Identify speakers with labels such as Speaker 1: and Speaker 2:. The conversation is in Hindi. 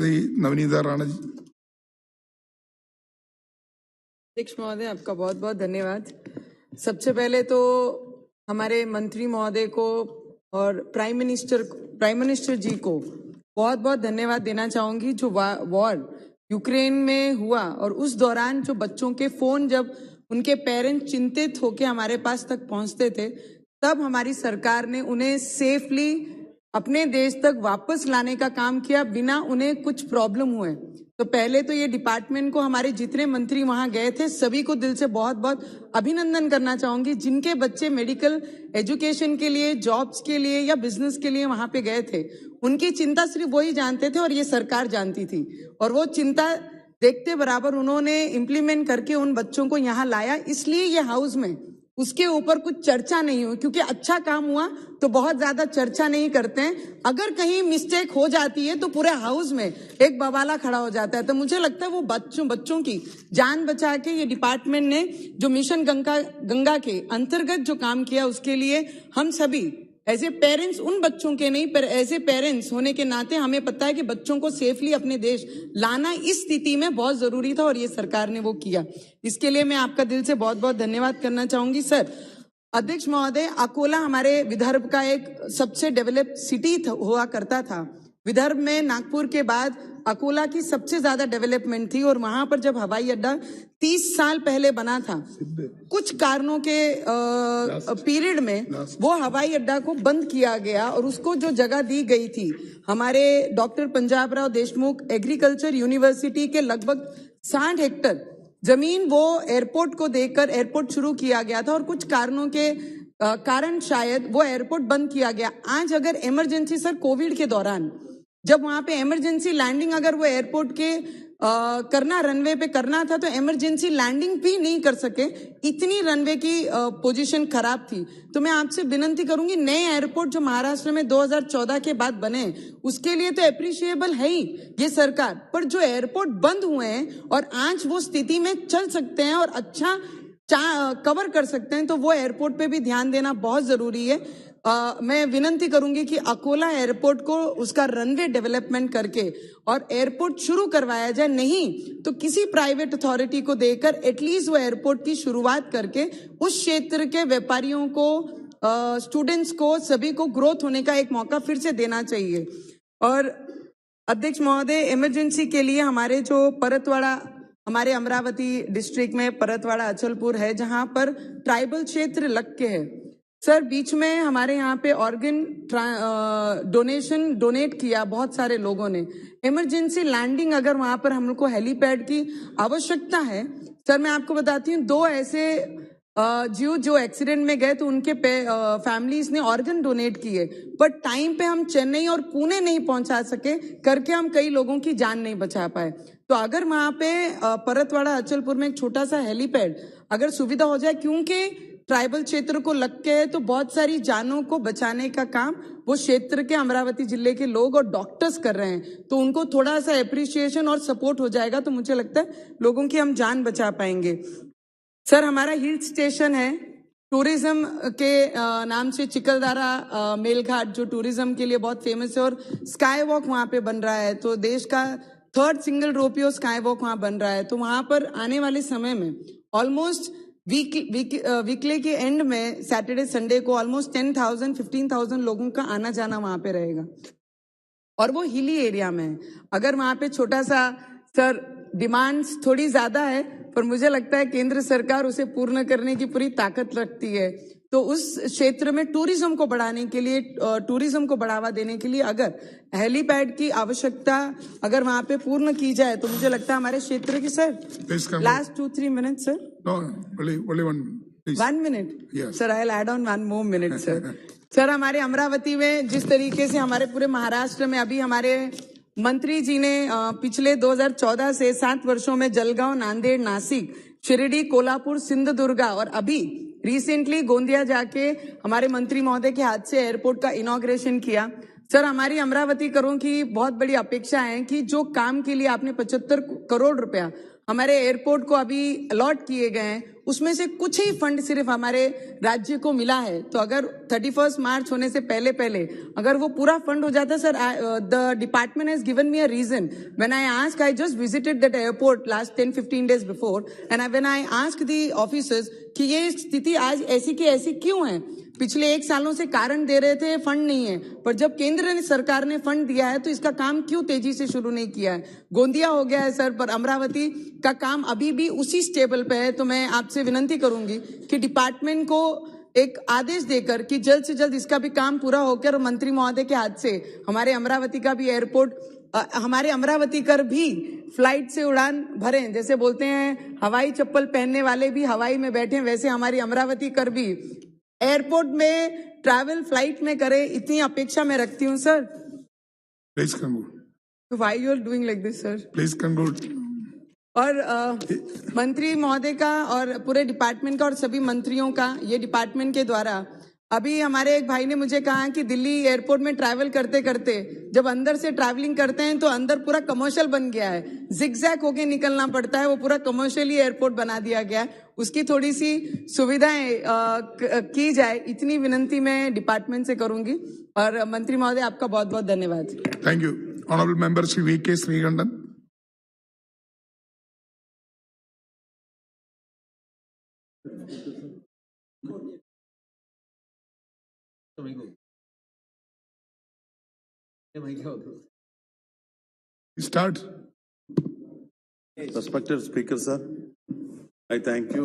Speaker 1: श्री नवनीता राणा जी।
Speaker 2: अध्यक्ष महोदय, आपका बहुत बहुत धन्यवाद। सबसे पहले तो हमारे मंत्री महोदय को और प्राइम मिनिस्टर जी को बहुत बहुत धन्यवाद देना चाहूंगी। जो वॉर यूक्रेन में हुआ और उस दौरान जो बच्चों के फोन जब उनके पेरेंट्स चिंतित होकर हमारे पास तक पहुंचते थे, तब हमारी सरकार ने उन्हें सेफली अपने देश तक वापस लाने का काम किया बिना उन्हें कुछ प्रॉब्लम हुए। तो पहले तो ये डिपार्टमेंट को, हमारे जितने मंत्री वहां गए थे सभी को दिल से बहुत बहुत अभिनंदन करना चाहूंगी। जिनके बच्चे मेडिकल एजुकेशन के लिए, जॉब्स के लिए या बिजनेस के लिए वहां पे गए थे, उनकी चिंता सिर्फ वही जानते थे और ये सरकार जानती थी, और वो चिंता देखते बराबर उन्होंने इम्प्लीमेंट करके उन बच्चों को यहाँ लाया। इसलिए ये हाउस में उसके ऊपर कुछ चर्चा नहीं हुई, क्योंकि अच्छा काम हुआ तो बहुत ज्यादा चर्चा नहीं करते हैं। अगर कहीं मिस्टेक हो जाती है तो पूरे हाउस में एक बवाला खड़ा हो जाता है। तो मुझे लगता है वो बच्चों की जान बचा के ये डिपार्टमेंट ने जो मिशन गंगा के अंतर्गत जो काम किया, उसके लिए हम सभी एज ए पेरेंट्स, उन बच्चों के नहीं पर एज ए पेरेंट्स होने के नाते हमें पता है कि बच्चों को सेफली अपने देश लाना इस स्थिति में बहुत जरूरी था और ये सरकार ने वो किया। इसके लिए मैं आपका दिल से बहुत बहुत धन्यवाद करना चाहूंगी। सर, अध्यक्ष महोदय, अकोला हमारे विदर्भ का एक सबसे डेवलप सिटी हुआ करता था। विदर्भ में नागपुर के बाद अकोला की सबसे ज्यादा डेवलपमेंट थी, और वहां पर जब हवाई अड्डा 30 साल पहले बना था, कुछ कारणों के पीरियड में वो हवाई अड्डा को बंद किया गया और उसको जो जगह दी गई थी हमारे doctor Punjab Rao Deshmukh agriculture university के लगभग 60 हेक्टर जमीन, वो एयरपोर्ट को देकर एयरपोर्ट शुरू किया गया था, और कुछ कारणों के कारण शायद वो एयरपोर्ट बंद किया गया। आज अगर इमरजेंसी, सर कोविड के दौरान जब वहां पे इमरजेंसी लैंडिंग अगर वो एयरपोर्ट के करना, रनवे पे करना था, तो इमरजेंसी लैंडिंग भी नहीं कर सके, इतनी रनवे की पोजीशन खराब थी। तो मैं आपसे विनती करूंगी, नए एयरपोर्ट जो महाराष्ट्र में 2014 के बाद बने, उसके लिए तो अप्रिशिएबल है ही ये सरकार, पर जो एयरपोर्ट बंद हुए हैं और आज वो स्थिति में चल सकते हैं और अच्छा कवर कर सकते हैं, तो वो एयरपोर्ट पे भी ध्यान देना बहुत जरूरी है। मैं विनती करूंगी कि अकोला एयरपोर्ट को उसका रनवे डेवलपमेंट करके और एयरपोर्ट शुरू करवाया जाए, नहीं तो किसी प्राइवेट अथॉरिटी को देकर एटलीस्ट वो एयरपोर्ट की शुरुआत करके उस क्षेत्र के व्यापारियों को, स्टूडेंट्स को, सभी को ग्रोथ होने का एक मौका फिर से देना चाहिए। और अध्यक्ष महोदय, इमरजेंसी के लिए हमारे जो परतवाड़ा, हमारे अमरावती डिस्ट्रिक्ट में परतवाड़ा अचलपुर है, जहां पर ट्राइबल क्षेत्र लग के है। सर, बीच में हमारे यहाँ पे ऑर्गन डोनेट किया बहुत सारे लोगों ने। इमरजेंसी लैंडिंग अगर वहां पर हम लोग को हेलीपैड की आवश्यकता है, सर मैं आपको बताती हूँ, 2 ऐसे जीव जो एक्सीडेंट में गए तो उनके फैमिलीज ने ऑर्गन डोनेट किए, बट टाइम पे हम चेन्नई और पुणे नहीं पहुंचा सके करके हम कई लोगों की जान नहीं बचा पाए। तो अगर वहां पे परतवाड़ा अचलपुर में एक छोटा सा हेलीपैड अगर सुविधा हो जाए, क्योंकि ट्राइबल क्षेत्र को लग के है, तो बहुत सारी जानों को बचाने का काम वो क्षेत्र के अमरावती जिले के लोग और डॉक्टर्स कर रहे हैं, तो उनको थोड़ा सा एप्रिसिएशन और सपोर्ट हो जाएगा तो मुझे लगता है लोगों की हम जान बचा पाएंगे। सर, हमारा हिल स्टेशन है, टूरिज्म के नाम से चिकलदारा मेलघाट जो टूरिज्म के लिए बहुत फेमस है, और स्काई वॉक वहां पे बन रहा है, तो देश का 3rd सिंगल रोपियो स्काई वॉक वहां बन रहा है। तो वहां पर आने वाले समय में ऑलमोस्ट वीकली के एंड में सैटरडे संडे को ऑलमोस्ट 10,000-15,000 लोगों का आना जाना वहां पे रहेगा, और वो हिली एरिया में है। अगर वहां पे छोटा सा, सर डिमांड्स थोड़ी ज्यादा है, पर मुझे लगता है केंद्र सरकार उसे पूर्ण करने की पूरी ताकत रखती है, तो उस क्षेत्र में टूरिज्म को बढ़ाने के लिए, टूरिज्म को बढ़ावा देने के लिए अगर हेलीपैड की आवश्यकता अगर वहां पे पूर्ण की जाए, तो मुझे लगता है हमारे क्षेत्र की, sir last 2-3 minute sir,
Speaker 1: only
Speaker 2: 1 minute sir, I will add on 1 more minute sir. Sir, हमारे अमरावती में जिस तरीके से हमारे पूरे महाराष्ट्र में अभी हमारे मंत्री जी ने पिछले 2014 से 7 वर्षों में जलगांव, नांदेड़, नासिक, शिरडी, कोल्हापुर, सिंधुदुर्गा और अभी रिसेंटली गोंदिया जाके हमारे मंत्री महोदय के हाथ से एयरपोर्ट का इनॉग्रेशन किया। सर, हमारी अमरावती करों की बहुत बड़ी अपेक्षा है कि जो काम के लिए आपने 75 करोड़ रुपया हमारे एयरपोर्ट को अभी अलॉट किए गए हैं, उसमें से कुछ ही फंड सिर्फ हमारे राज्य को मिला है। तो अगर 31 मार्च होने से पहले पहले अगर वो पूरा फंड हो जाता, sir, the department has given me a reason when I ask, I just visited that airport last 10-15 days before, and when I ask the officers कि ये स्थिति आज ऐसी की ऐसी क्यों है, पिछले 1 सालों से कारण दे रहे थे फंड नहीं है, पर जब केंद्र सरकार ने फंड दिया है तो इसका काम क्यों तेजी से शुरू नहीं किया है। गोंदिया हो गया है सर, पर अमरावती का काम अभी भी उसी स्टेबल पे है। तो मैं आपसे विनती करूंगी कि डिपार्टमेंट को एक आदेश देकर कि जल्द से जल्द इसका भी काम पूरा होकर मंत्री महोदय के हाथ से हमारे अमरावती का भी एयरपोर्ट, हमारे अमरावती कर भी फ्लाइट से उड़ान भरें। जैसे बोलते हैं हवाई चप्पल पहनने वाले भी हवाई में बैठे, वैसे हमारी अमरावती कर भी एयरपोर्ट में ट्रैवल फ्लाइट में करे, इतनी अपेक्षा मैं रखती हूँ sir.
Speaker 1: Please conclude.
Speaker 2: Why you are doing like this sir?
Speaker 1: Please conclude.
Speaker 2: और मंत्री महोदय का और पूरे डिपार्टमेंट का और सभी मंत्रियों का ये डिपार्टमेंट के द्वारा, अभी हमारे एक भाई ने मुझे कहा कि दिल्ली एयरपोर्ट में ट्रैवल करते करते जब अंदर से ट्रैवलिंग करते हैं तो अंदर पूरा कमर्शियल बन गया है, जिगजैग होके निकलना पड़ता है, वो पूरा कमर्शियली एयरपोर्ट बना दिया गया है। उसकी थोड़ी सी सुविधाएं की जाए, इतनी विनंती मैं डिपार्टमेंट से करूंगी। और मंत्री महोदय आपका बहुत बहुत धन्यवाद।
Speaker 1: Thank you. Honourable member Shri V K. Sreekandan. Start.
Speaker 3: Respected Speaker, sir, I thank you